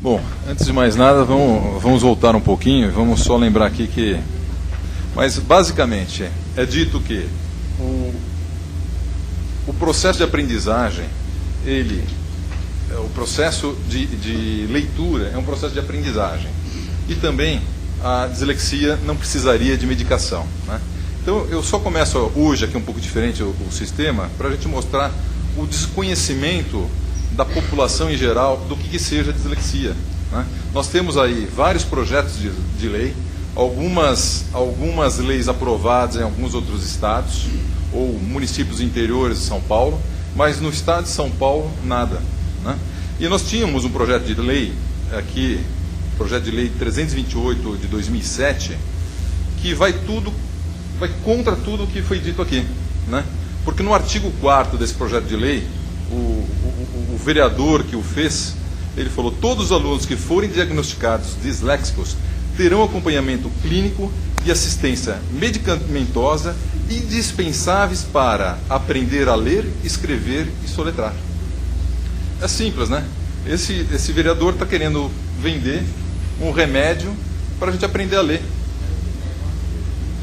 Bom, antes de mais nada, vamos voltar um pouquinho e vamos só lembrar aqui que... Mas, basicamente, é dito que o processo de aprendizagem, o processo de leitura é um processo de aprendizagem. E também a dislexia não precisaria de medicação, né? Então, eu só começo hoje, aqui um pouco diferente o sistema, para a gente mostrar o desconhecimento da população em geral do que seja dislexia, né? Nós temos aí vários projetos de lei, algumas leis aprovadas em alguns outros estados, ou municípios interiores de São Paulo, mas no estado de São Paulo, nada, né? E nós tínhamos um projeto de lei, aqui, projeto de lei 328 de 2007, que vai contra tudo o que foi dito aqui, né? Porque no artigo 4º desse projeto de lei, o vereador que o fez, ele falou: todos os alunos que forem diagnosticados disléxicos terão acompanhamento clínico e assistência medicamentosa indispensáveis para aprender a ler, escrever e soletrar. É simples, né? Esse vereador está querendo vender um remédio para a gente aprender a ler,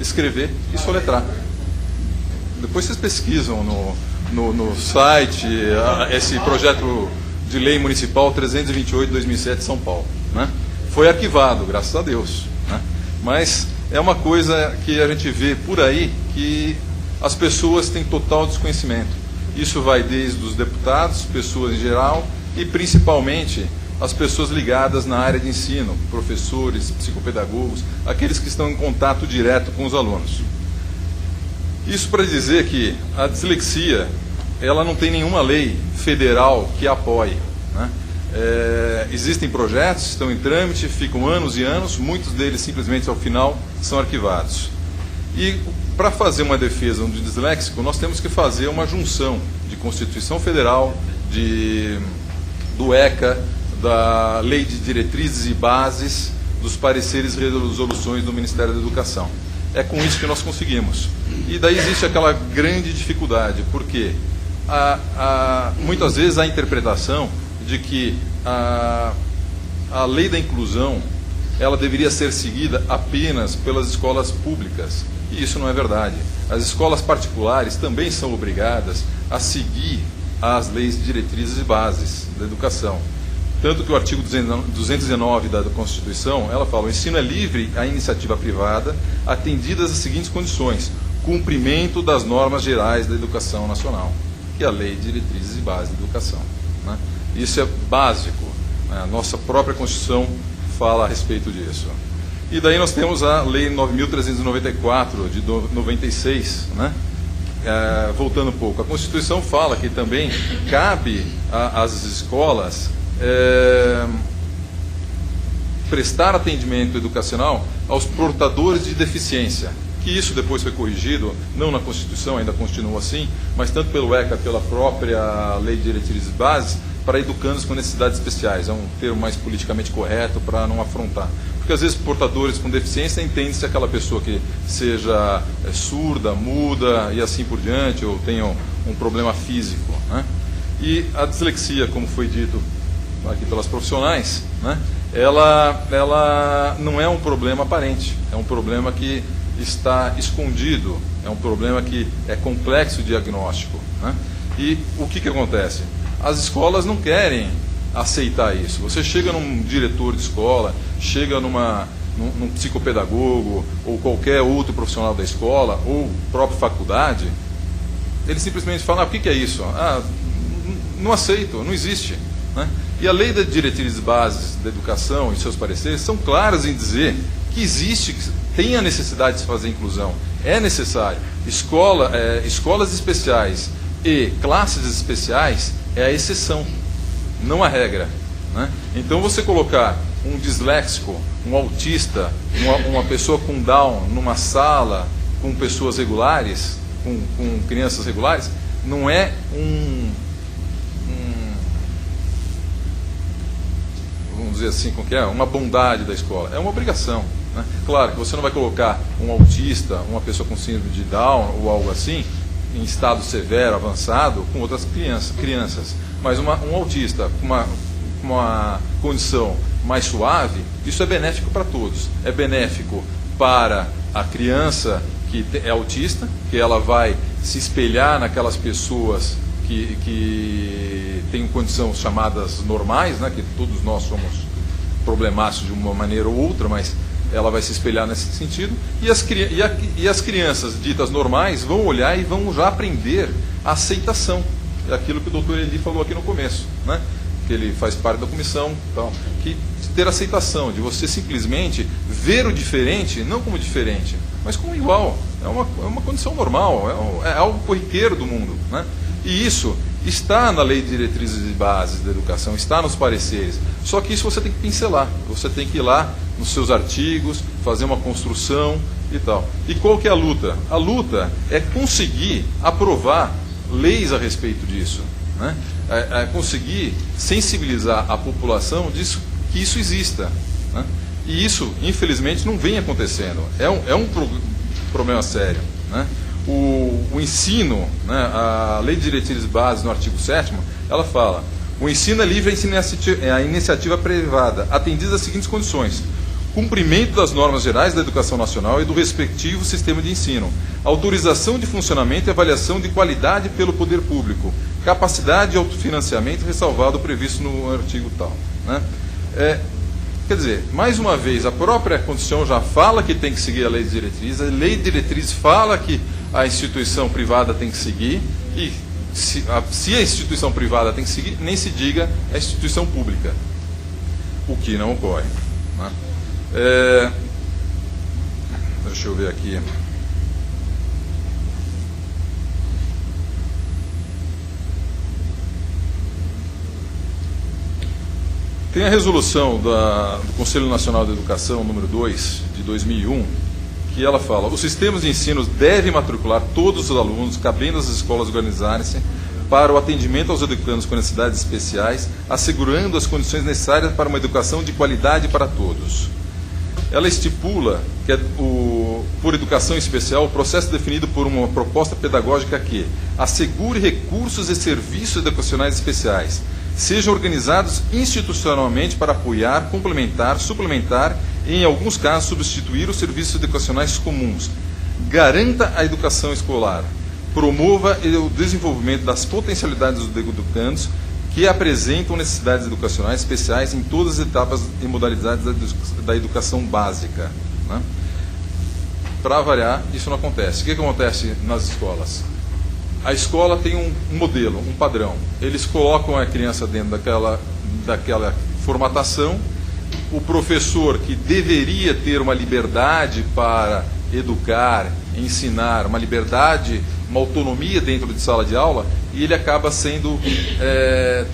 escrever e soletrar. Depois vocês pesquisam no site esse projeto de lei municipal 328 de 2007 de São Paulo, né? Foi arquivado, graças a Deus, né? Mas é uma coisa que a gente vê por aí que as pessoas têm total desconhecimento. Isso vai desde os deputados, pessoas em geral, e principalmente as pessoas ligadas na área de ensino, professores, psicopedagogos, aqueles que estão em contato direto com os alunos. Isso para dizer que a dislexia, ela não tem nenhuma lei federal que apoie, né? Existem projetos, estão em trâmite, ficam anos e anos, muitos deles simplesmente ao final são arquivados. E para fazer uma defesa do disléxico, nós temos que fazer uma junção de Constituição Federal, do ECA, da Lei de Diretrizes e Bases, dos pareceres e resoluções do Ministério da Educação. É com isso que nós conseguimos. E daí existe aquela grande dificuldade, porque muitas vezes a interpretação de que a lei da inclusão ela deveria ser seguida apenas pelas escolas públicas. E isso não é verdade. As escolas particulares também são obrigadas a seguir as leis de diretrizes e bases da educação. Tanto que o artigo 219 da Constituição, ela fala: o ensino é livre à iniciativa privada, atendidas as seguintes condições: cumprimento das normas gerais da educação nacional, que é a Lei de Diretrizes e Bases da Educação, né? Isso é básico, né? A nossa própria Constituição fala a respeito disso. E daí nós temos a Lei 9.394 de 96, né? Voltando um pouco, a Constituição fala que também cabe às escolas prestar atendimento educacional aos portadores de deficiência, que isso depois foi corrigido, não na Constituição, ainda continua assim, mas tanto pelo ECA, pela própria Lei de Diretrizes e Bases, para educandos com necessidades especiais. É um termo mais politicamente correto para não afrontar. Porque às vezes portadores com deficiência entende-se aquela pessoa que seja surda, muda e assim por diante, ou tenha um problema físico, né? E a dislexia, como foi dito aqui pelas profissionais, né, ela não é um problema aparente, é um problema que está escondido, é um problema que é complexo de diagnóstico, né? E o que acontece? As escolas não querem aceitar isso. Você chega num diretor de escola, chega num psicopedagogo ou qualquer outro profissional da escola ou própria faculdade, ele simplesmente fala: o que é isso? Não aceito, não existe, né? E a Lei das Diretrizes e Bases da Educação e seus pareceres são claras em dizer que existe, que tem a necessidade de se fazer inclusão, é necessário. Escolas especiais e classes especiais é a exceção, não a regra, né? Então você colocar um disléxico, um autista, uma pessoa com Down numa sala com pessoas regulares, com crianças regulares, não é vamos dizer assim, uma bondade da escola, é uma obrigação, né? Claro que você não vai colocar um autista, uma pessoa com síndrome de Down ou algo assim, em estado severo, avançado, com outras crianças, mas um autista com uma condição mais suave, isso é benéfico para todos. É benéfico para a criança que é autista, que ela vai se espelhar naquelas pessoas que têm condições chamadas normais, né, que todos nós somos problemáticos de uma maneira ou outra, mas ela vai se espelhar nesse sentido, e as crianças ditas normais vão olhar e vão já aprender a aceitação. É aquilo que o doutor Eli falou aqui no começo, né? Que ele faz parte da comissão, então, que ter aceitação, de você simplesmente ver o diferente, não como diferente, mas como igual. É uma condição normal, é algo corriqueiro do mundo, né? E isso está na Lei de Diretrizes e Bases da Educação, está nos pareceres. Só que isso você tem que pincelar, você tem que ir lá nos seus artigos, fazer uma construção e tal. E qual que é a luta? A luta é conseguir aprovar leis a respeito disso, né? É conseguir sensibilizar a população disso, que isso exista, né? E isso, infelizmente, não vem acontecendo. É um problema sério, né? O ensino, né, a Lei de Diretrizes e Bases, no artigo 7º, ela fala: o ensino é livre à iniciativa privada, atendidas as seguintes condições: cumprimento das normas gerais da educação nacional e do respectivo sistema de ensino, autorização de funcionamento e avaliação de qualidade pelo poder público, capacidade de autofinanciamento, ressalvado o previsto no artigo tal, né? Quer dizer, mais uma vez, a própria Constituição já fala que tem que seguir a Lei de Diretrizes, a Lei de Diretrizes fala que a instituição privada tem que seguir, e se a instituição privada tem que seguir, nem se diga a instituição pública, o que não ocorre, né? Deixa eu ver aqui. Tem a resolução do Conselho Nacional de Educação, número 2, de 2001, que ela fala: os sistemas de ensino devem matricular todos os alunos, cabendo às escolas organizarem-se para o atendimento aos educandos com necessidades especiais, assegurando as condições necessárias para uma educação de qualidade para todos. Ela estipula que, por educação especial, o processo definido por uma proposta pedagógica que assegure recursos e serviços educacionais especiais, sejam organizados institucionalmente para apoiar, complementar, suplementar e, em alguns casos, substituir os serviços educacionais comuns, garanta a educação escolar, promova o desenvolvimento das potencialidades dos educandos que apresentam necessidades educacionais especiais em todas as etapas e modalidades da educação básica, né? Para variar, isso não acontece. O que acontece nas escolas? A escola tem um modelo, um padrão. Eles colocam a criança dentro daquela formatação. O professor, que deveria ter uma liberdade para educar, ensinar, uma liberdade, uma autonomia dentro de sala de aula, e ele acaba sendo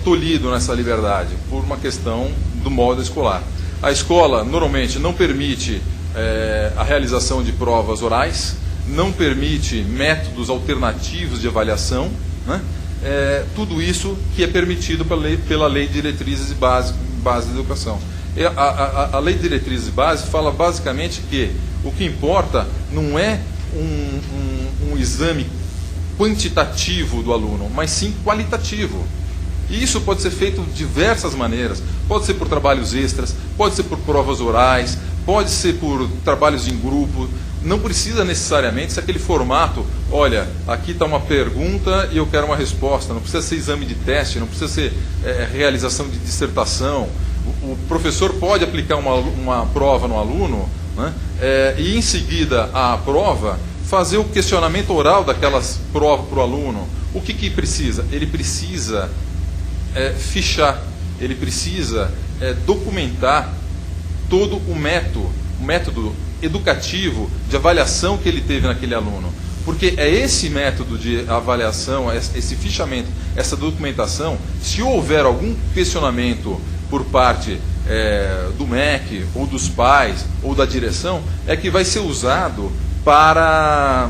tolhido nessa liberdade, por uma questão do modo escolar. A escola, normalmente, não permite a realização de provas orais, não permite métodos alternativos de avaliação, né? Tudo isso que é permitido pela Lei de Diretrizes e Bases da Educação. A Lei de Diretrizes e Bases fala basicamente que o que importa não é um exame quantitativo do aluno, mas sim qualitativo. E isso pode ser feito de diversas maneiras. Pode ser por trabalhos extras, pode ser por provas orais, pode ser por trabalhos em grupo. Não precisa necessariamente ser aquele formato: olha, aqui está uma pergunta e eu quero uma resposta. Não precisa ser exame de teste, não precisa ser realização de dissertação. O professor pode aplicar uma prova no aluno, né? E em seguida à prova fazer o questionamento oral daquelas provas para o aluno. O que precisa? Ele precisa fichar, ele precisa documentar todo o método educativo de avaliação que ele teve naquele aluno. Porque é esse método de avaliação, esse fichamento, essa documentação, se houver algum questionamento por parte do MEC, ou dos pais, ou da direção, é que vai ser usado para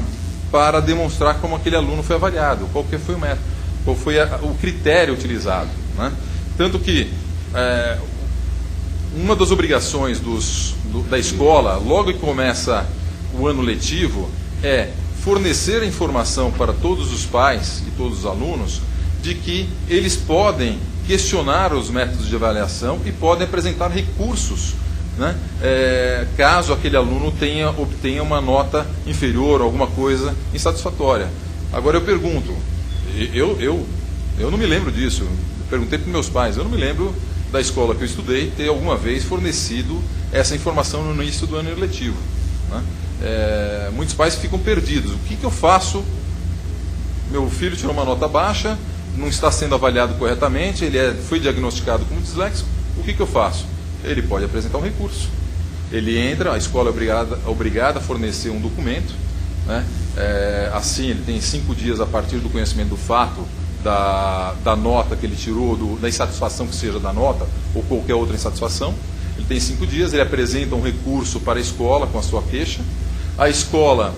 demonstrar como aquele aluno foi avaliado, qual que foi o método, qual foi o critério utilizado, né? Tanto que uma das obrigações da escola, logo que começa o ano letivo, é fornecer a informação para todos os pais e todos os alunos de que eles podem questionar os métodos de avaliação e podem apresentar recursos, né, caso aquele aluno obtenha uma nota inferior, alguma coisa insatisfatória. Agora eu pergunto, eu não me lembro disso, eu perguntei para meus pais, eu não me lembro da escola que eu estudei ter alguma vez fornecido essa informação no início do ano letivo, né? Muitos pais ficam perdidos. O que eu faço? Meu filho tirou uma nota baixa, não está sendo avaliado corretamente, ele foi diagnosticado como disléxico, o que eu faço? Ele pode apresentar um recurso. Ele entra, a escola é obrigada a fornecer um documento, né? Assim, ele tem 5 dias a partir do conhecimento do fato, da nota que ele tirou, da insatisfação que seja da nota, ou qualquer outra insatisfação. Ele tem 5 dias, ele apresenta um recurso para a escola com a sua queixa. A escola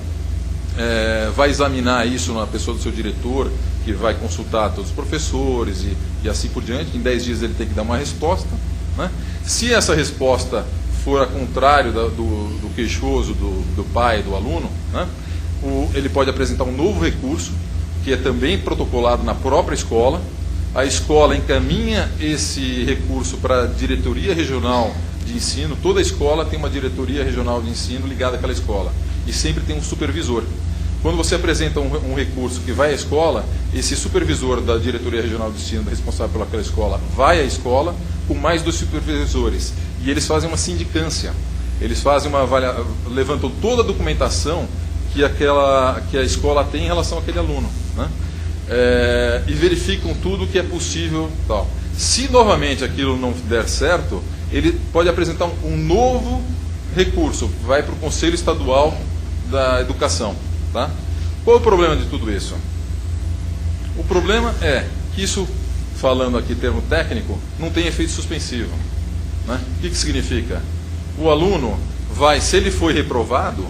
vai examinar isso na pessoa do seu diretor, que vai consultar todos os professores e assim por diante. Em 10 dias ele tem que dar uma resposta, né? Se essa resposta for a contrário do queixoso, do pai, do aluno, né, ele pode apresentar um novo recurso, que é também protocolado na própria escola. A escola encaminha esse recurso para a diretoria regional de ensino. Toda escola tem uma diretoria regional de ensino ligada àquela escola. E sempre tem um supervisor. Quando você apresenta um recurso que vai à escola, esse supervisor da diretoria regional de ensino, responsável pelaquela escola, vai à escola com mais 2 supervisores. E eles fazem uma sindicância. Eles fazem levantam toda a documentação que a escola tem em relação àquele aluno, né? E verificam tudo que é possível. Tal. Se novamente aquilo não der certo, ele pode apresentar um novo recurso, vai para o Conselho Estadual da Educação. Tá? Qual é o problema de tudo isso? O problema é que isso, falando aqui termo técnico, não tem efeito suspensivo, né? O que significa? O aluno se ele foi reprovado,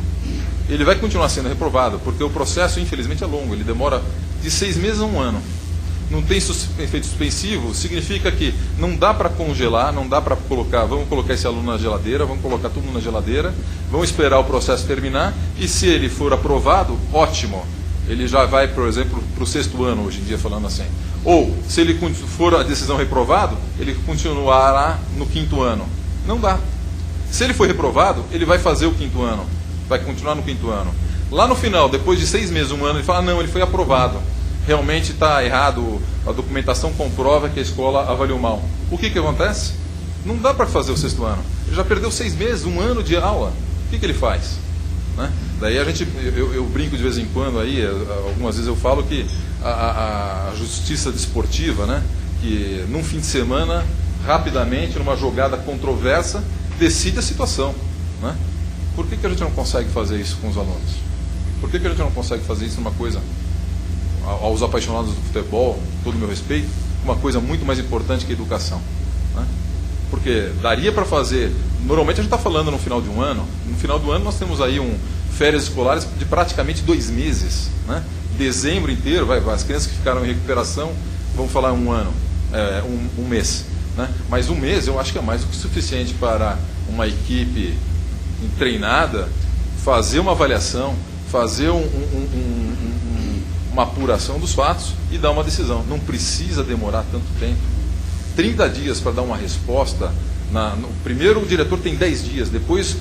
ele vai continuar sendo reprovado, porque o processo, infelizmente, é longo, ele demora de 6 meses a 1 ano. Não tem efeito suspensivo, significa que não dá para congelar, não dá para vamos colocar esse aluno na geladeira, vamos colocar todo mundo na geladeira, vamos esperar o processo terminar, e se ele for aprovado, ótimo, ele já vai, por exemplo, para o 6º ano, hoje em dia, falando assim. Ou, se ele for a decisão reprovado, ele continuará no 5º ano. Não dá. Se ele for reprovado, ele vai fazer o 5º ano, vai continuar no 5º ano. Lá no final, depois de 6 meses, 1 ano, ele fala, não, ele foi aprovado. Realmente está errado, a documentação comprova que a escola avaliou mal. O que acontece? Não dá para fazer o 6º ano. Ele já perdeu 6 meses, 1 ano de aula. O que ele faz? Né? Daí eu brinco de vez em quando, algumas vezes eu falo que a justiça desportiva, né, que num fim de semana, rapidamente, numa jogada controversa, decide a situação. Né? Por que a gente não consegue fazer isso com os alunos? Por que a gente não consegue fazer isso numa coisa... aos apaixonados do futebol, todo o meu respeito, uma coisa muito mais importante que a educação, né? Porque daria para fazer, normalmente a gente está falando no final de um ano, no final do ano nós temos aí férias escolares de praticamente 2 meses, né? Dezembro inteiro, as crianças que ficaram em recuperação, vamos falar um ano, um mês, né? Mas 1 mês eu acho que é mais do que suficiente para uma equipe treinada fazer uma avaliação, fazer uma apuração dos fatos e dar uma decisão. Não precisa demorar tanto tempo. 30 dias para dar uma resposta. No primeiro, o diretor tem 10 dias. Depois,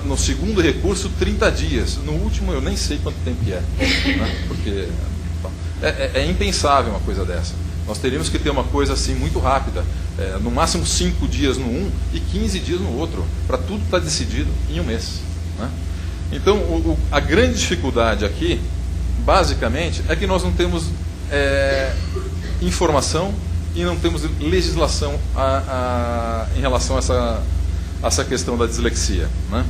no segundo recurso, 30 dias. No último, eu nem sei quanto tempo que é. Né? Porque é impensável uma coisa dessa. Nós teríamos que ter uma coisa assim muito rápida. No máximo 5 dias no um e 15 dias no outro. Para tudo estar decidido em 1 mês. Né? Então, a grande dificuldade aqui, basicamente, é que nós não temos informação e não temos legislação em relação a essa questão da dislexia. Né?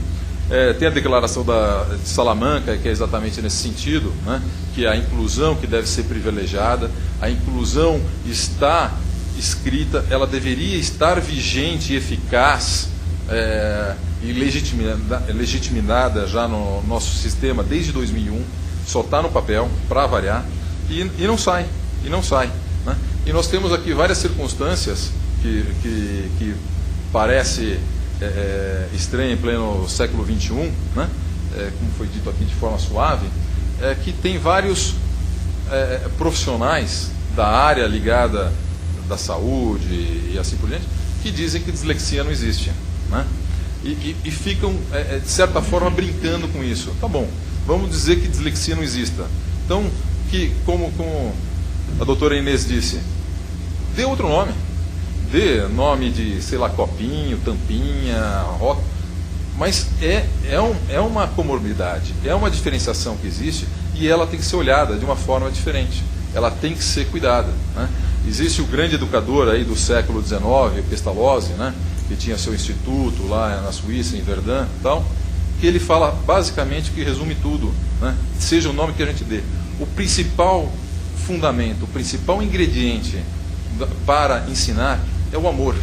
Tem a declaração de Salamanca, que é exatamente nesse sentido, né? Que a inclusão que deve ser privilegiada, a inclusão está escrita, ela deveria estar vigente e eficaz e legitimada já no nosso sistema desde 2001, só está no papel, para variar, e não sai, né? E nós temos aqui várias circunstâncias que parece estranha em pleno século XXI, né? Como foi dito aqui de forma suave, que tem vários profissionais da área ligada da saúde e assim por diante, que dizem que dislexia não existe, né? E ficam, de certa forma, brincando com isso. Tá bom, vamos dizer que dislexia não exista. Então, como a doutora Inês disse, dê outro nome. Dê nome de, sei lá, copinho, tampinha, rótulo. Mas é uma comorbidade, é uma diferenciação que existe e ela tem que ser olhada de uma forma diferente. Ela tem que ser cuidada, né? Existe o grande educador aí do século XIX, Pestalozzi, né? Que tinha seu instituto lá na Suíça, em Verdun e tal, que ele fala basicamente que resume tudo, né? Seja o nome que a gente dê. O principal fundamento, o principal ingrediente para ensinar é o amor,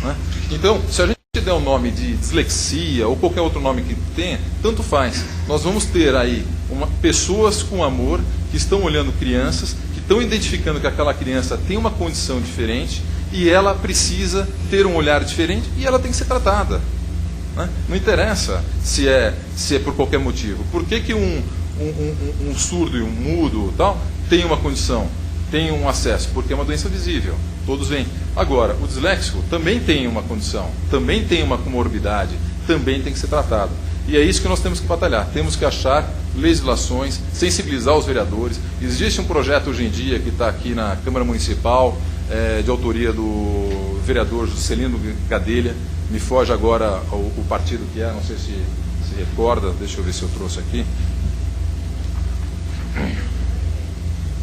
né? Então, se a gente der o nome de dislexia ou qualquer outro nome que tenha, tanto faz. Nós vamos ter aí pessoas com amor que estão olhando crianças, que estão identificando que aquela criança tem uma condição diferente e ela precisa ter um olhar diferente e ela tem que ser tratada, né? Não interessa se é por qualquer motivo. Por que um surdo e um mudo tal tem uma condição, tem um acesso? Porque é uma doença visível, todos veem. Agora, o disléxico também tem uma condição, também tem uma comorbidade, também tem que ser tratado. E é isso que nós temos que batalhar. Temos que achar legislações, sensibilizar os vereadores. Existe um projeto hoje em dia que está aqui na Câmara Municipal, de autoria do vereador Juscelino Gadelha. Me foge agora o partido que é, não sei se recorda, deixa eu ver se eu trouxe aqui.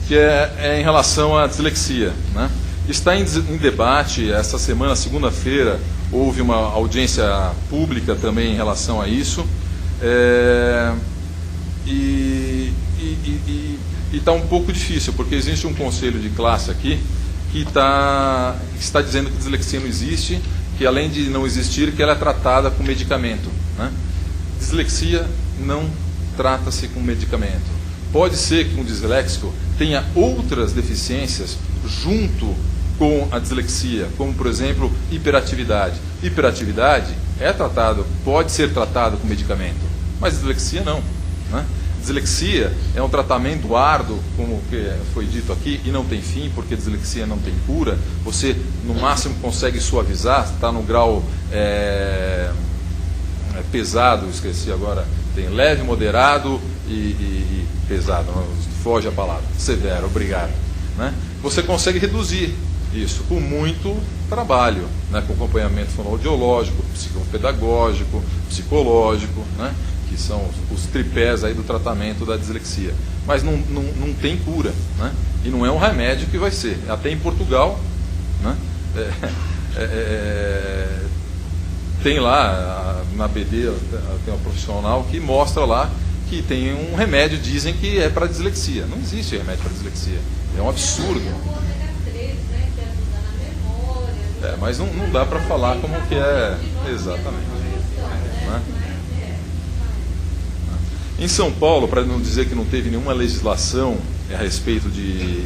Que é em relação à dislexia, né? Está em debate, essa semana, segunda-feira, houve uma audiência pública também em relação a isso, e está um pouco difícil, porque existe um conselho de classe aqui que está dizendo que dislexia não existe, que além de não existir, que ela é tratada com medicamento, né? Dislexia não trata-se com medicamento. Pode ser que um disléxico tenha outras deficiências junto com a dislexia, como, por exemplo, hiperatividade. Hiperatividade pode ser tratado com medicamento, mas dislexia não, né? Dislexia é um tratamento árduo, como foi dito aqui, e não tem fim, porque dislexia não tem cura. Você, no máximo, consegue suavizar, está no grau pesado, esqueci agora, tem leve, moderado e pesado, foge a palavra, severo, obrigado, né? Você consegue reduzir isso com muito trabalho, né? Com acompanhamento fonoaudiológico, psicopedagógico, psicológico, né? Que são os tripés aí do tratamento da dislexia. Mas não tem cura, né? E não é um remédio que vai ser. Até em Portugal, né? Tem lá, na BD, tem uma profissional que mostra lá que tem um remédio, dizem que é para dislexia. Não existe remédio para dislexia. É um absurdo. Mas não dá para falar como que é exatamente, né? Em São Paulo, para não dizer que não teve nenhuma legislação a respeito de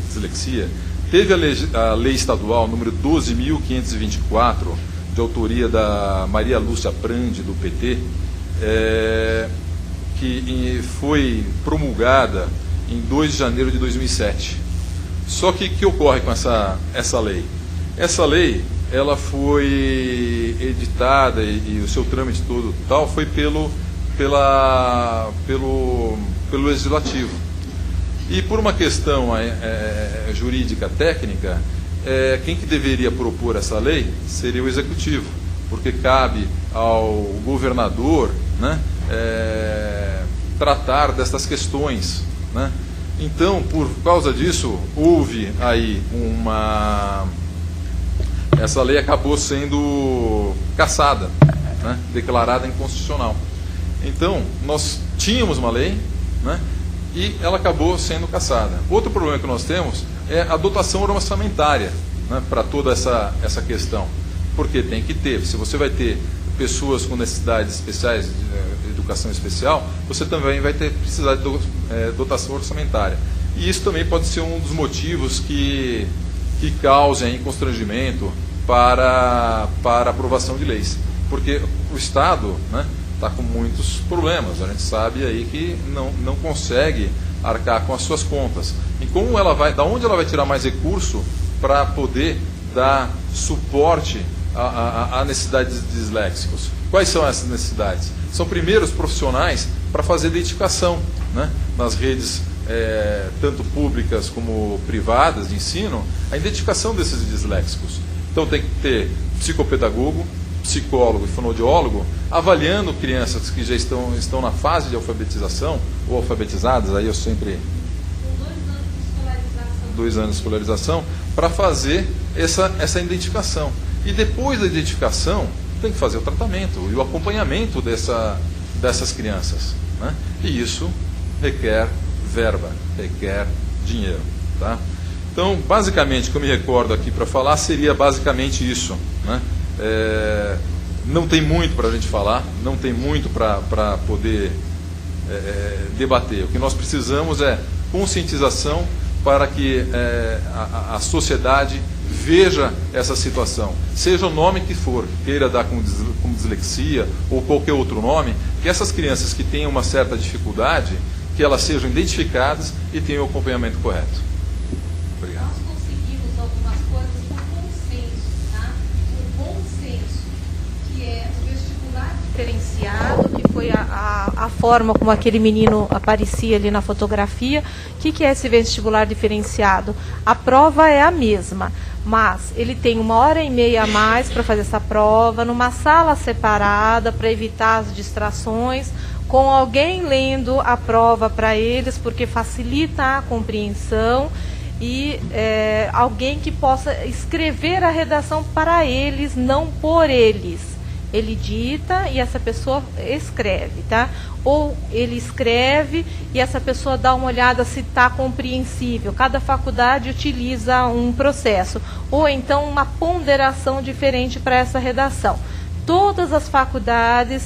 dislexia, teve a lei estadual número 12.524, de autoria da Maria Lúcia Prandi, do PT, que foi promulgada em 2 de janeiro de 2007. Só que o que ocorre com essa lei? Essa lei, ela foi editada e o seu trâmite todo tal foi pelo legislativo. E por uma questão jurídica técnica, quem que deveria propor essa lei seria o executivo, porque cabe ao governador, né, tratar destas questões, né? Então, por causa disso, houve aí essa lei acabou sendo cassada, né, declarada inconstitucional. Então, nós tínhamos uma lei, né, e ela acabou sendo cassada. Outro problema que nós temos é a dotação orçamentária, né, para toda essa questão. Porque tem que ter, se você vai ter pessoas com necessidades especiais, de educação especial, você também vai precisar de dotação orçamentária. E isso também pode ser um dos motivos que causem constrangimento para a aprovação de leis. Porque o Estado, né, está com muitos problemas. A gente sabe aí que não consegue arcar com as suas contas. E como da onde ela vai tirar mais recurso para poder dar suporte à necessidade de disléxicos. Quais são essas necessidades? São primeiro os profissionais para fazer identificação, né, nas redes tanto públicas como privadas de ensino, a identificação desses disléxicos. Então tem que ter psicopedagogo, psicólogo e fonoaudiólogo avaliando crianças que já estão na fase de alfabetização ou alfabetizadas, aí eu sempre... 2 anos de escolarização, para fazer essa identificação. E depois da identificação, tem que fazer o tratamento e o acompanhamento dessas crianças, né? E isso requer verba, requer dinheiro, tá? Então, basicamente, o que eu me recordo aqui para falar seria basicamente isso, né? Não tem muito para a gente falar, não tem muito para poder debater. O que nós precisamos é conscientização para que a sociedade veja essa situação, seja o nome que for, queira dar como dislexia ou qualquer outro nome, que essas crianças que tenham uma certa dificuldade, que elas sejam identificadas e tenham o acompanhamento correto. Obrigado. Nós conseguimos algumas coisas por consenso, tá? Um bom senso, que é o vestibular diferenciado, que foi a forma como aquele menino aparecia ali na fotografia. O que é esse vestibular diferenciado? A prova é a mesma, mas ele tem 1h30 a mais para fazer essa prova, numa sala separada, para evitar as distrações, com alguém lendo a prova para eles, porque facilita a compreensão, e alguém que possa escrever a redação para eles, não por eles. Ele dita e essa pessoa escreve, tá? Ou ele escreve e essa pessoa dá uma olhada se está compreensível. Cada faculdade utiliza um processo. Ou então uma ponderação diferente para essa redação. Todas as faculdades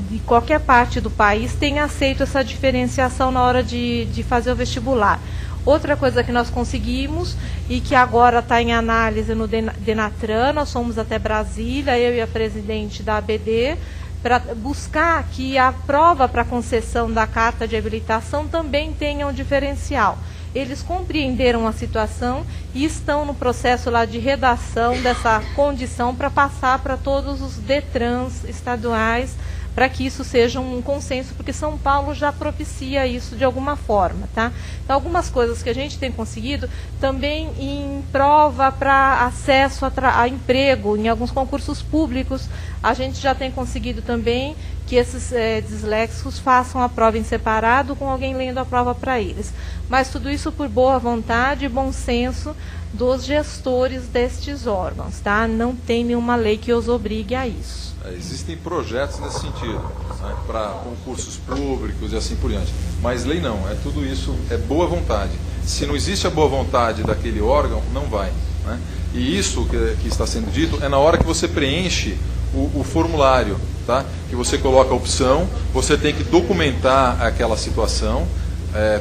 de qualquer parte do país têm aceito essa diferenciação na hora de fazer o vestibular. Outra coisa que nós conseguimos e que agora está em análise no Denatran, nós fomos até Brasília, eu e a presidente da ABD, para buscar que a prova para concessão da carta de habilitação também tenha um diferencial. Eles compreenderam a situação e estão no processo lá de redação dessa condição para passar para todos os DETRANs estaduais, para que isso seja um consenso, porque São Paulo já propicia isso de alguma forma, tá? Então, algumas coisas que a gente tem conseguido, também em prova para acesso a emprego, em alguns concursos públicos, a gente já tem conseguido também que esses disléxicos façam a prova em separado, com alguém lendo a prova para eles. Mas tudo isso por boa vontade e bom senso dos gestores destes órgãos, tá? Não tem nenhuma lei que os obrigue a isso. Existem projetos nesse sentido, né, para concursos públicos e assim por diante. Mas lei não, tudo isso é boa vontade. Se não existe a boa vontade daquele órgão, não vai, né? E isso que está sendo dito é na hora que você preenche o formulário, tá? Que você coloca a opção, você tem que documentar aquela situação,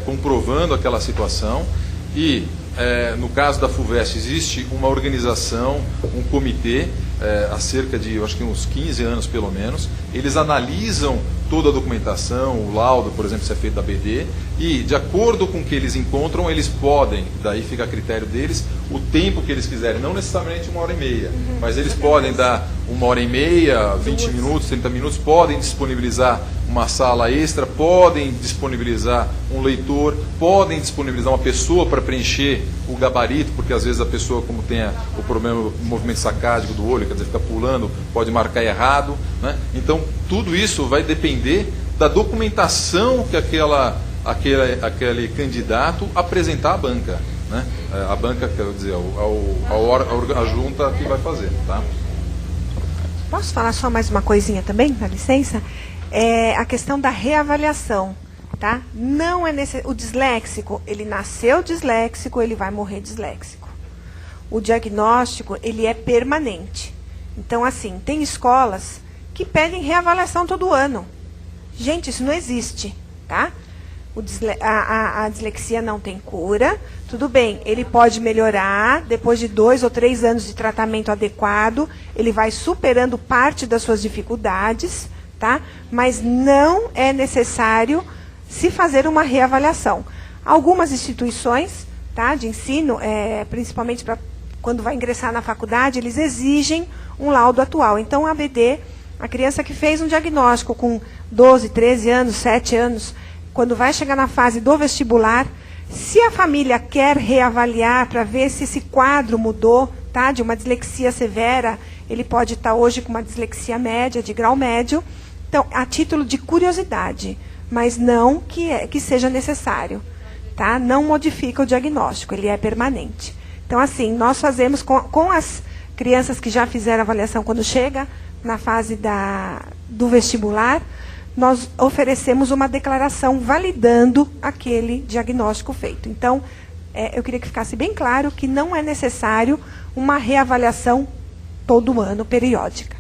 comprovando aquela situação e... no caso da FUVEST, existe uma organização, um comitê, há cerca de, eu acho que uns 15 anos pelo menos, eles analisam toda a documentação, o laudo, por exemplo, se é feito da BD, e de acordo com o que eles encontram, eles podem, daí fica a critério deles, o tempo que eles quiserem, não necessariamente 1h30, mas eles podem dar 1h30, 20 minutos, 30 minutos, podem disponibilizar uma sala extra, podem disponibilizar um leitor, podem disponibilizar uma pessoa para preencher o gabarito, porque às vezes a pessoa, como tem o problema do movimento sacádico do olho, quer dizer, fica pulando, pode marcar errado, né? Então, tudo isso vai depender da documentação que aquele candidato apresentar à banca, né? A banca, quer dizer, a junta que vai fazer, tá? Posso falar só mais uma coisinha também, dá licença? A questão da reavaliação, tá? Não é o disléxico, ele nasceu disléxico, ele vai morrer disléxico. O diagnóstico, ele é permanente. Então, assim, tem escolas que pedem reavaliação todo ano. Gente, isso não existe, tá? A dislexia não tem cura, tudo bem, ele pode melhorar, depois de 2 ou 3 anos de tratamento adequado, ele vai superando parte das suas dificuldades, tá? Mas não é necessário se fazer uma reavaliação. Algumas instituições tá, de ensino, principalmente para quando vai ingressar na faculdade, eles exigem um laudo atual. Então, a ABD, a criança que fez um diagnóstico com 12, 13 anos, 7 anos, quando vai chegar na fase do vestibular, se a família quer reavaliar para ver se esse quadro mudou, tá, de uma dislexia severa, ele pode estar hoje com uma dislexia média, de grau médio, então, a título de curiosidade, mas não que seja necessário, tá? Não modifica o diagnóstico, ele é permanente. Então, assim, nós fazemos com as crianças que já fizeram avaliação quando chega na fase do vestibular, nós oferecemos uma declaração validando aquele diagnóstico feito. Então, eu queria que ficasse bem claro que não é necessário uma reavaliação todo ano, periódica.